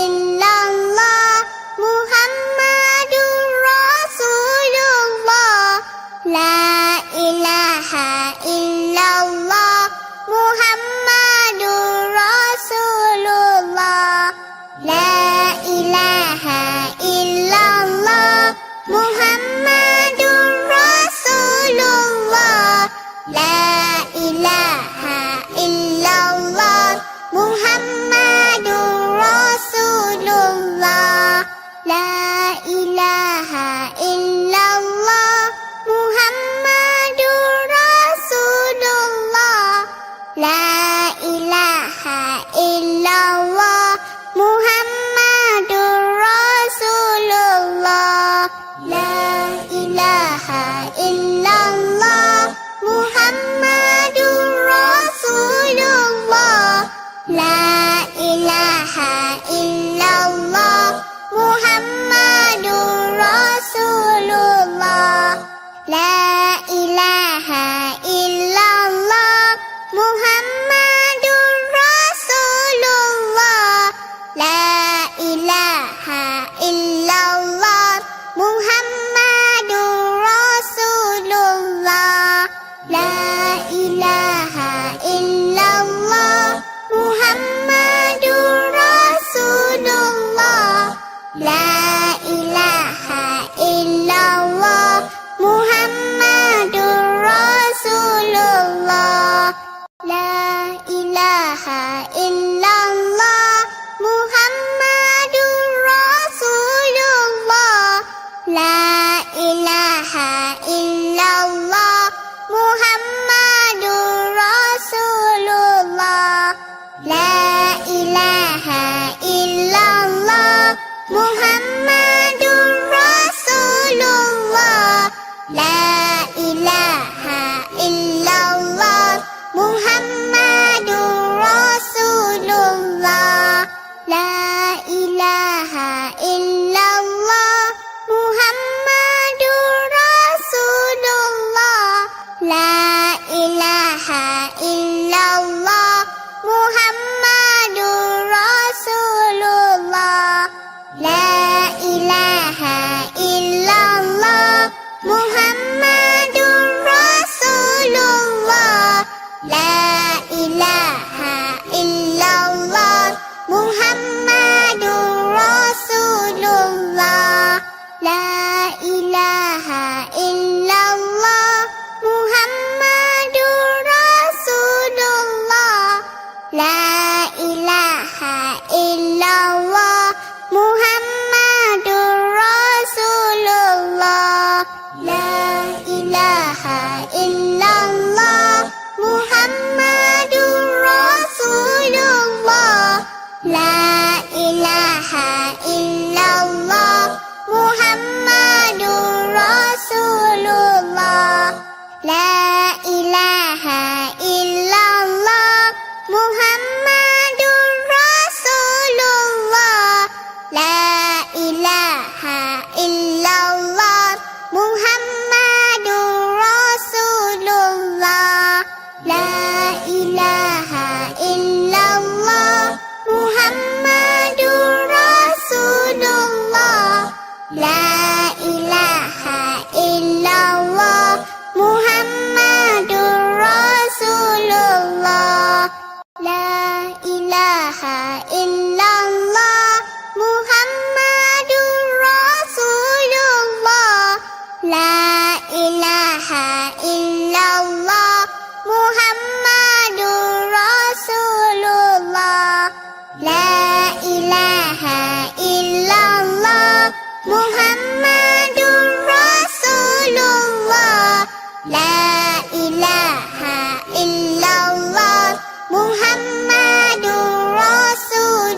illallah Muhammadur Rasulullah. La ilaha illallah Muhammadur Rasulullah. La ilaha illallah Muhammadur Rasulullah. La ilaha illallah Muhammadur Rasulullah. La ilaha illallah Muhammadur Rasulullah. La ilaha illallah Muhammadur Rasulullah. La ilaha illallah Muhammadur Rasulullah. La ilaha illallah Muhammadur Rasulullah. La ilaha illallah Muhammadur Rasulullah. La ilaha illallah Muhammadur Rasulullah. La ilaha illallah Muhammadur Rasulullah. La ilaha illallah Muhammadur Rasulullah. La ilaha illallah Muhammadur Rasulullah. La ilaha illallah Muhammadur Rasulullah. La ilaha illallah Muhammadur Rasulullah. La ilaha illallah Muhammadur Rasulullah. La ilaha illallah Muhammadur Rasulullah. La ilaha illallah Muhammadur Rasulullah. La ilaha illallah Muhammadur Rasulullah. La ilaha illallah Muhammadur Rasulullah. La ilaha illallah Muhammadur Rasulullah. La ilaha illallah Muhammadur Rasulullah. La ilaha illallah Muhammadur Rasulullah. La ilaha illallah Muhammadur Rasulullah. La ilaha illallah Muhammadur Rasulullah. La ilaha illallah Muhammadur Rasulullah. La ilaha illallah Muhammadur Rasulullah. La ilaha illallah Muhammadur Rasulullah. La ilaha illallah Muhammadur Rasulullah. La ilaha illallah Muhammadur Rasulullah. La ilaha illallah Muhammadur Rasulullah. La ilaha illallah Muhammadur Rasulullah.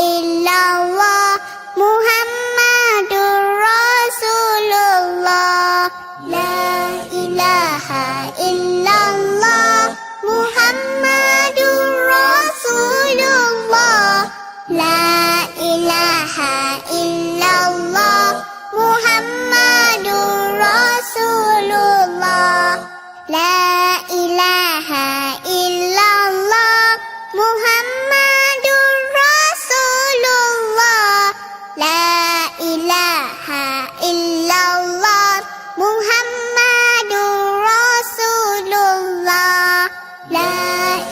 illallah Muhammadur Rasulullah. La ilaha illallah Muhammadur Rasulullah. La ilaha illallah Muhammadur Rasulullah. La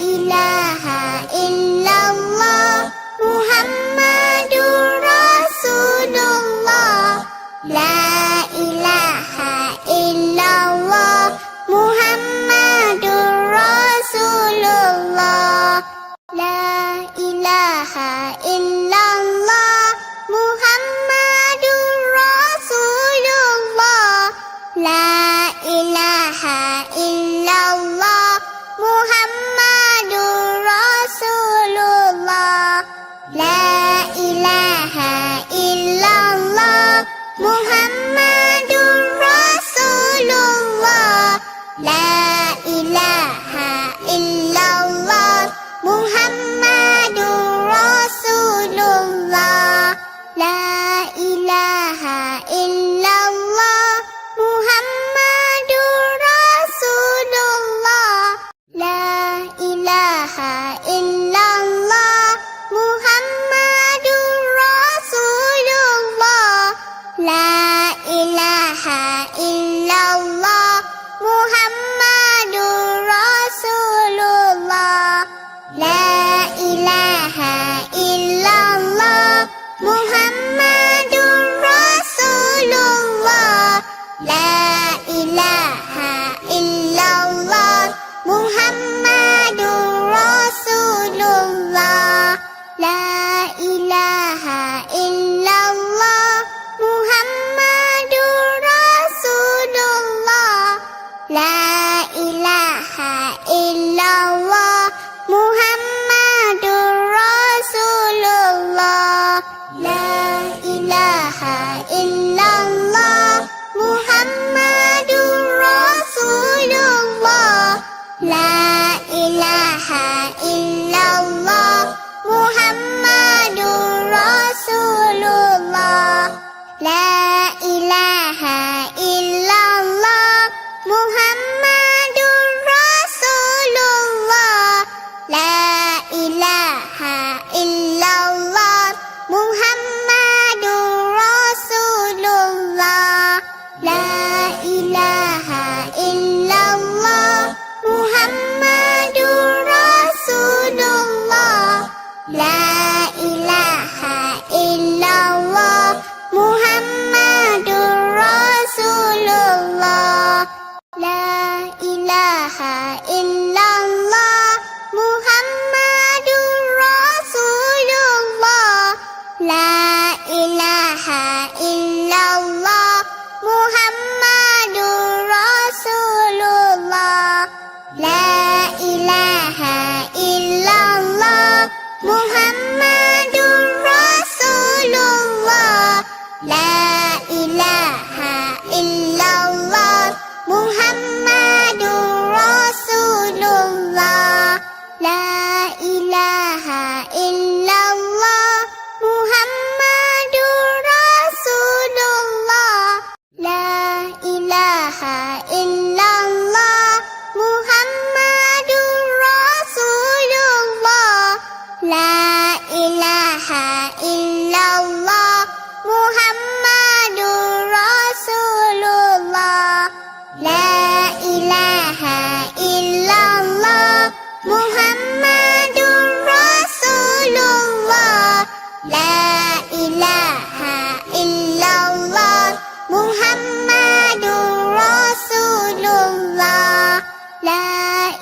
ilaha illallah Muhammadur Rasulullah. La ilaha illallah Muhammadur Rasulullah. La ilaha illallah Muhammadur Rasulullah. La ilaha illallah Muhammadur Rasulullah. La ilaha illallah Muhammadur Rasulullah. La ilaha illallah Muhammadur Rasulullah. La ilaha illallah Muhammadur Rasulullah. La ilaha illallah Muhammadur Rasulullah. La ilaha illallah Muhammadur Rasulullah. La ilaha illallah Muhammadur Rasulullah. La ilaha illallah Muhammadur Rasulullah. La ilaha illallah Muhammadur Rasulullah. La ilaha illallah Muhammadur Rasulullah. La ilaha illallah Muhammadur Rasulullah. La ilaha illallah Muhammadur Rasulullah. La ilaha illallah Muhammadur Rasulullah. La ilaha illallah Muhammadur Rasulullah. La ilaha illallah Muhammadur Rasulullah. La ilaha illallah Muhammadur Rasulullah. La ilaha illallah Muhammadur Rasulullah. La ilaha illallah Muhammadur Rasulullah. La ilaha illallah Muhammadur Rasulullah. La ilaha illallah Muhammadur Rasulullah. La ilaha illallah Muhammadur Rasulullah. La ilaha illallah Muhammadur Rasulullah. La ilaha illallah Muhammadur Rasulullah. La ilaha illallah Muhammadur Rasulullah. La ilaha illallah Muhammadur Rasulullah. La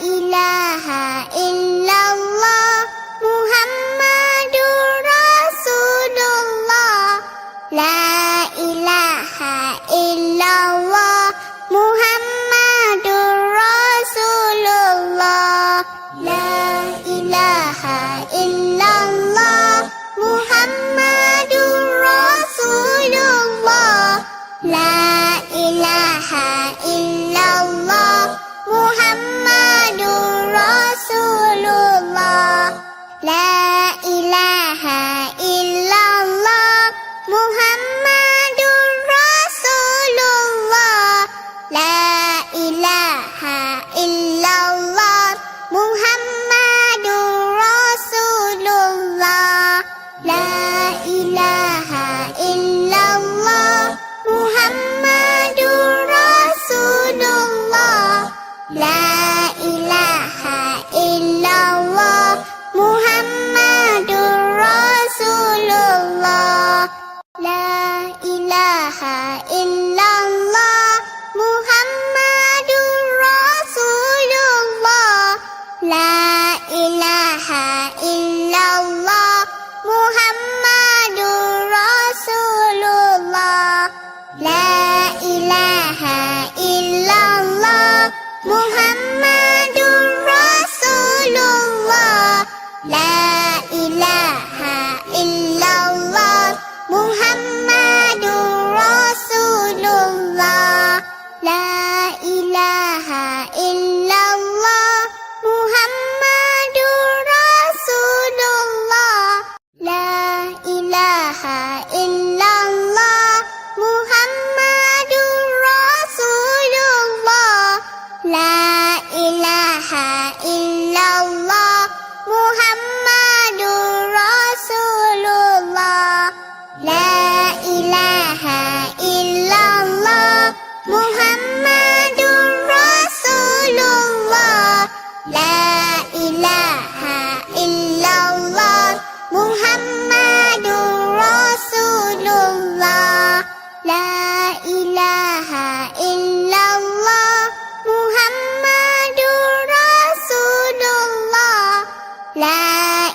ilaha illallah Muhammadur Rasulullah. La ilaha illallah Muhammadur Rasulullah. La ilaha illallah Muhammadur Rasulullah. La ilaha illallah Muhammadur Rasulullah. La ilaha illallah Muhammadur Rasulullah. La ilaha illallah. Muhammadur Rasulullah. La ilaha illallah. Muhammadur Rasulullah. La ilaha illallah. Muhammadur Rasulullah. La ilaha illallah. Muhammadur Rasulullah. La ilaha illallah. Muhammadur Rasulullah. La ilaha illallah. Muhammadur Rasulullah. La ilaha illallah. Muhammadur Rasulullah. La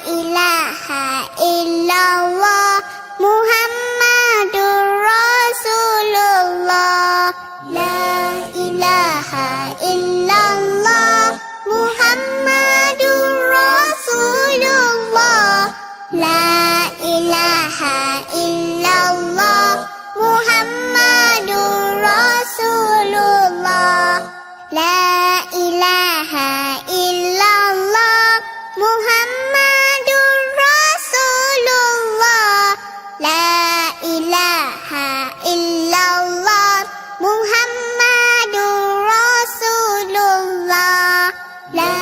ilaha illallah. Muhammadur Rasulullah. La ilaha illallah. Muhammadur Rasulullah. La ilaha illallah. Muhammadur Rasulullah. La ilaha illallah. Muhammadur Rasulullah. La ilaha illallah. Muhammadur Rasulullah. La ilaha illallah. Muhammadur Rasulullah. La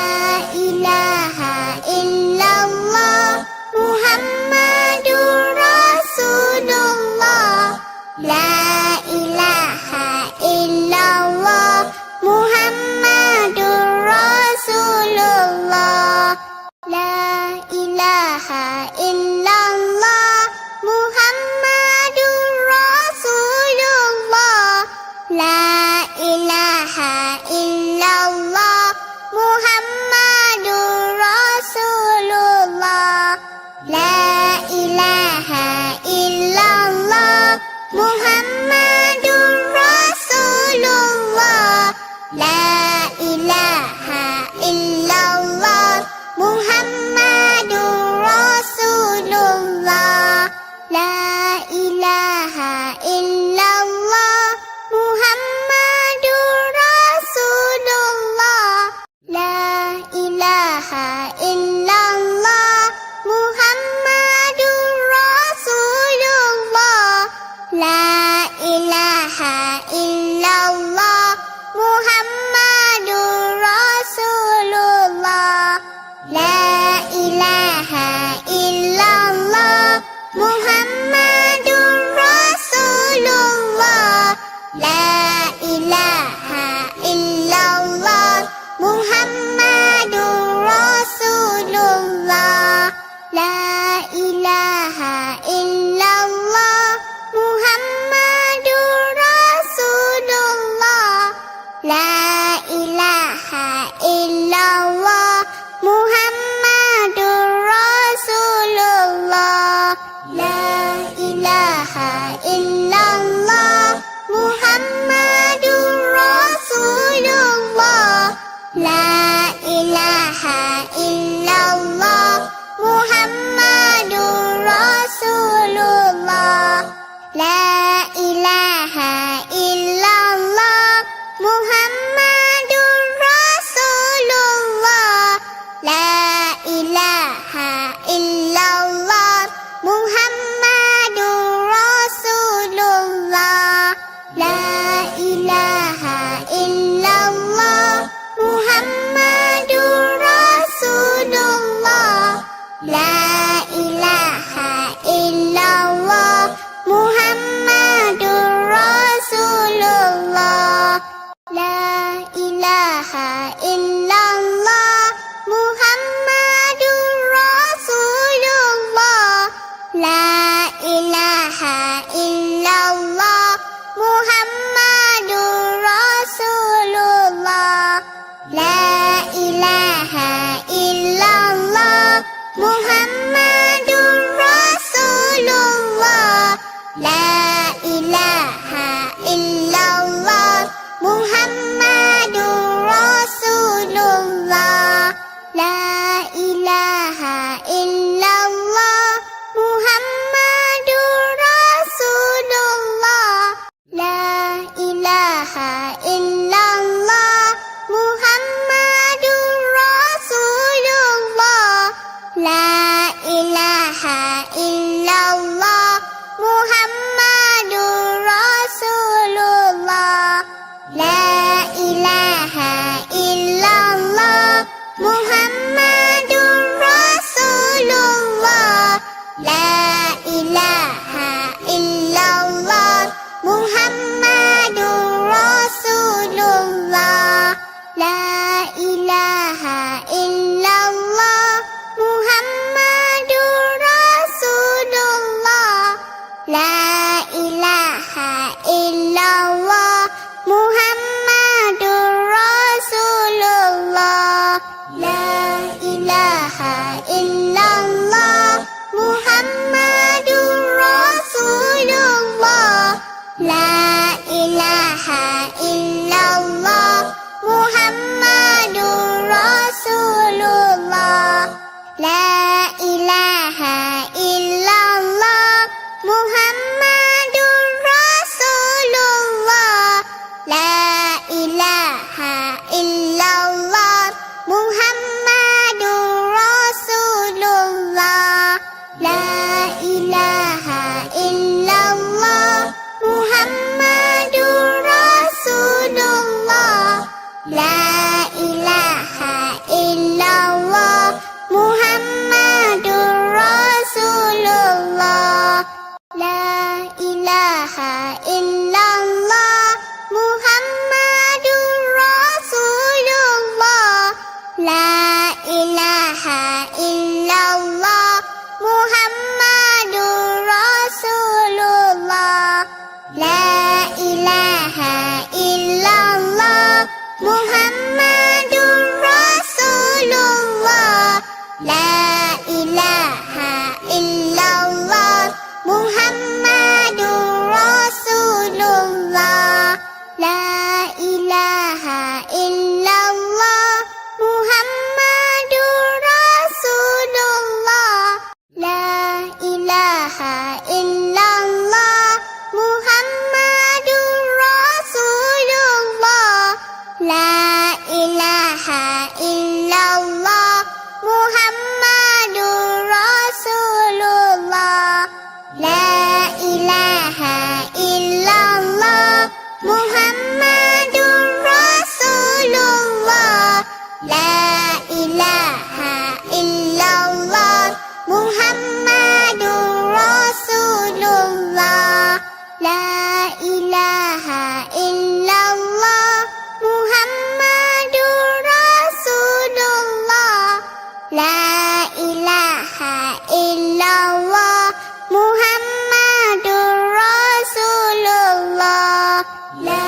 ilaha illallah. Muhammadur Rasulullah. La ilaha illallah. Muhammadur Rasulullah. La ilaha illallah. Muhammadur Rasulullah. La ilaha illallah. Muhammadur Rasulullah. La ilaha illallah. Muhammadur Rasulullah. La ilaha illallah. Muhammadur Rasulullah. La ilaha illallah. Muhammadur Rasulullah. La ilaha illallah. Muhammadur Rasulullah. La ilaha illallah. Muhammadur Rasulullah. La ilaha illallah. Muhammadur Rasulullah. La ilaha illallah. Muhammadur Rasulullah. La ilaha illallah. Muhammadur Rasulullah. La ilaha illallah. Muhammadur Rasulullah. La ilaha illallah. Muhammadur Rasulullah. La ilaha illallah. Muhammadur Rasulullah. La ilaha illallah. Muhammadur Rasulullah. La ilaha illallah. Muhammadur Rasulullah. La ilaha illallah. Muhammadur Rasulullah. La ilaha illallah. Muhammadur Rasulullah. La ilaha illallah. Muhammadur Rasulullah. La ilaha illallah. Muhammadur Rasulullah. La ilaha illallah. Muhammadur Rasulullah. illallah, Muhammadur Rasulullah. La ilaha illallah, Muhammadur Rasulullah. La ilaha illallah, Muhammadur Rasulullah. La ilaha illallah, Muhammadur Rasulullah. La ilaha illallah, Muhammadur Rasulullah. La ilaha illallah, Muhammadur Rasulullah. La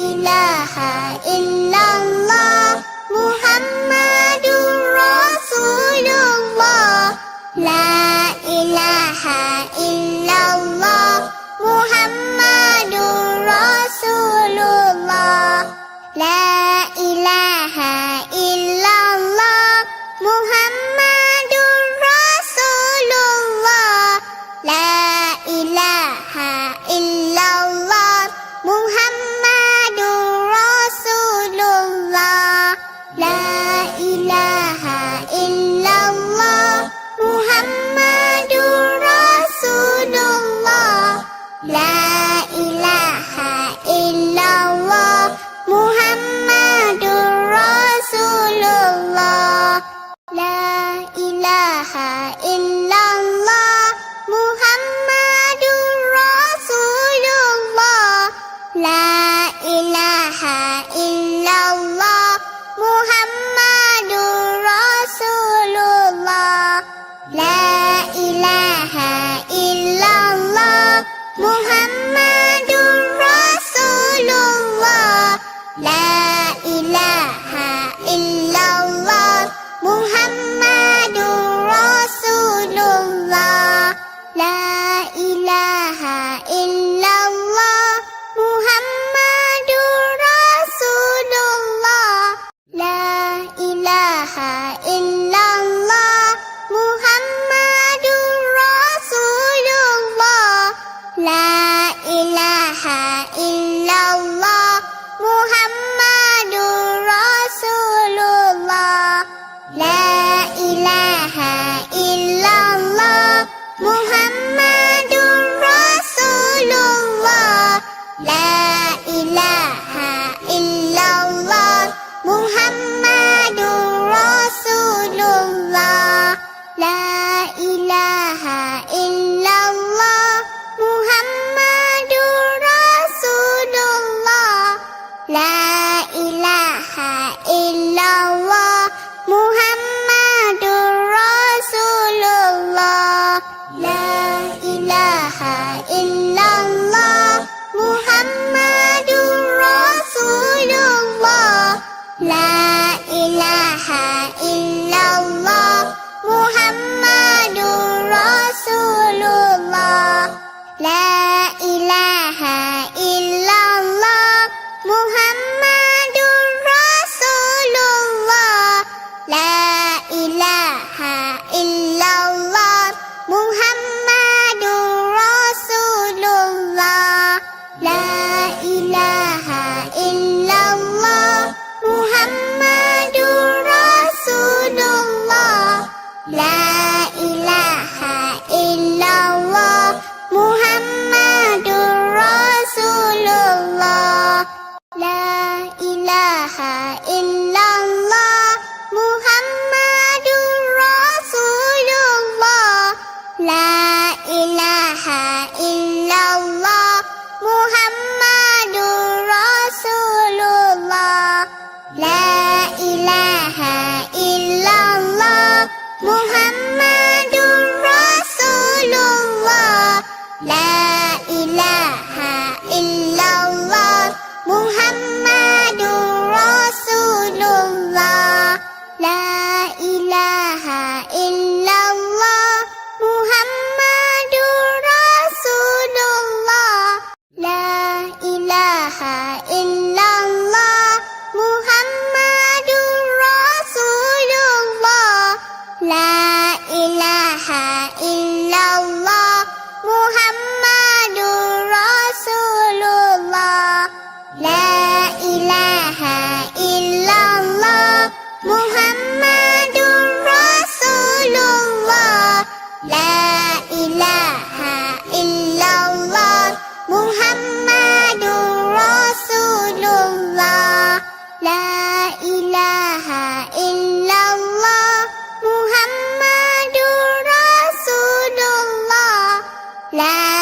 ilaha illallah, Muhammadur Rasulullah. La ilaha illallah, Muhammadur Rasulullah. La ilaha illallah, Muhammadur Rasulullah. La ilaha illallah, Muhammadur Rasulullah. La ilaha illallah, Muhammadur Rasulullah. La ilaha illallah, Muhammadur Rasulullah. La ilaha illallah, Muhammadur Rasulullah. La ilaha illallah, Muhammadur Rasulullah. La ilaha illallah, Muhammadur Rasulullah. La ilaha illallah, Muhammadur Rasulullah. La ilaha illallah, Muhammadur Rasulullah. La ilaha illallah, Muhammadur Rasulullah. La ilaha illallah, Muhammadur Rasulullah. La ilaha illallah, Muhammadur Rasulullah. La ilaha illallah, Muhammadur Rasulullah. La ilaha illallah, Muhammadur Rasulullah. La ilaha illallah, Muhammadur Rasulullah. La ilaha illallah, Muhammadur Rasulullah. La ilaha illallah, Muhammadur Rasulullah. La ilaha illallah, Muhammadur Rasulullah. La ilaha illallah, Muhammadur Rasulullah. La ilaha illallah, Muhammadur Rasulullah. La ilaha illallah, Muhammadur Rasulullah. La ilaha illallah, Muhammadur Rasulullah. La ilaha illallah, Muhammadur Rasulullah. La ilaha illallah, Muhammadur Rasulullah. La ilaha illallah, Muhammadur Rasulullah. La ilaha illallah, Muhammadur Rasulullah. La ilaha illallah, Muhammadur Rasulullah. La ilaha illallah, لا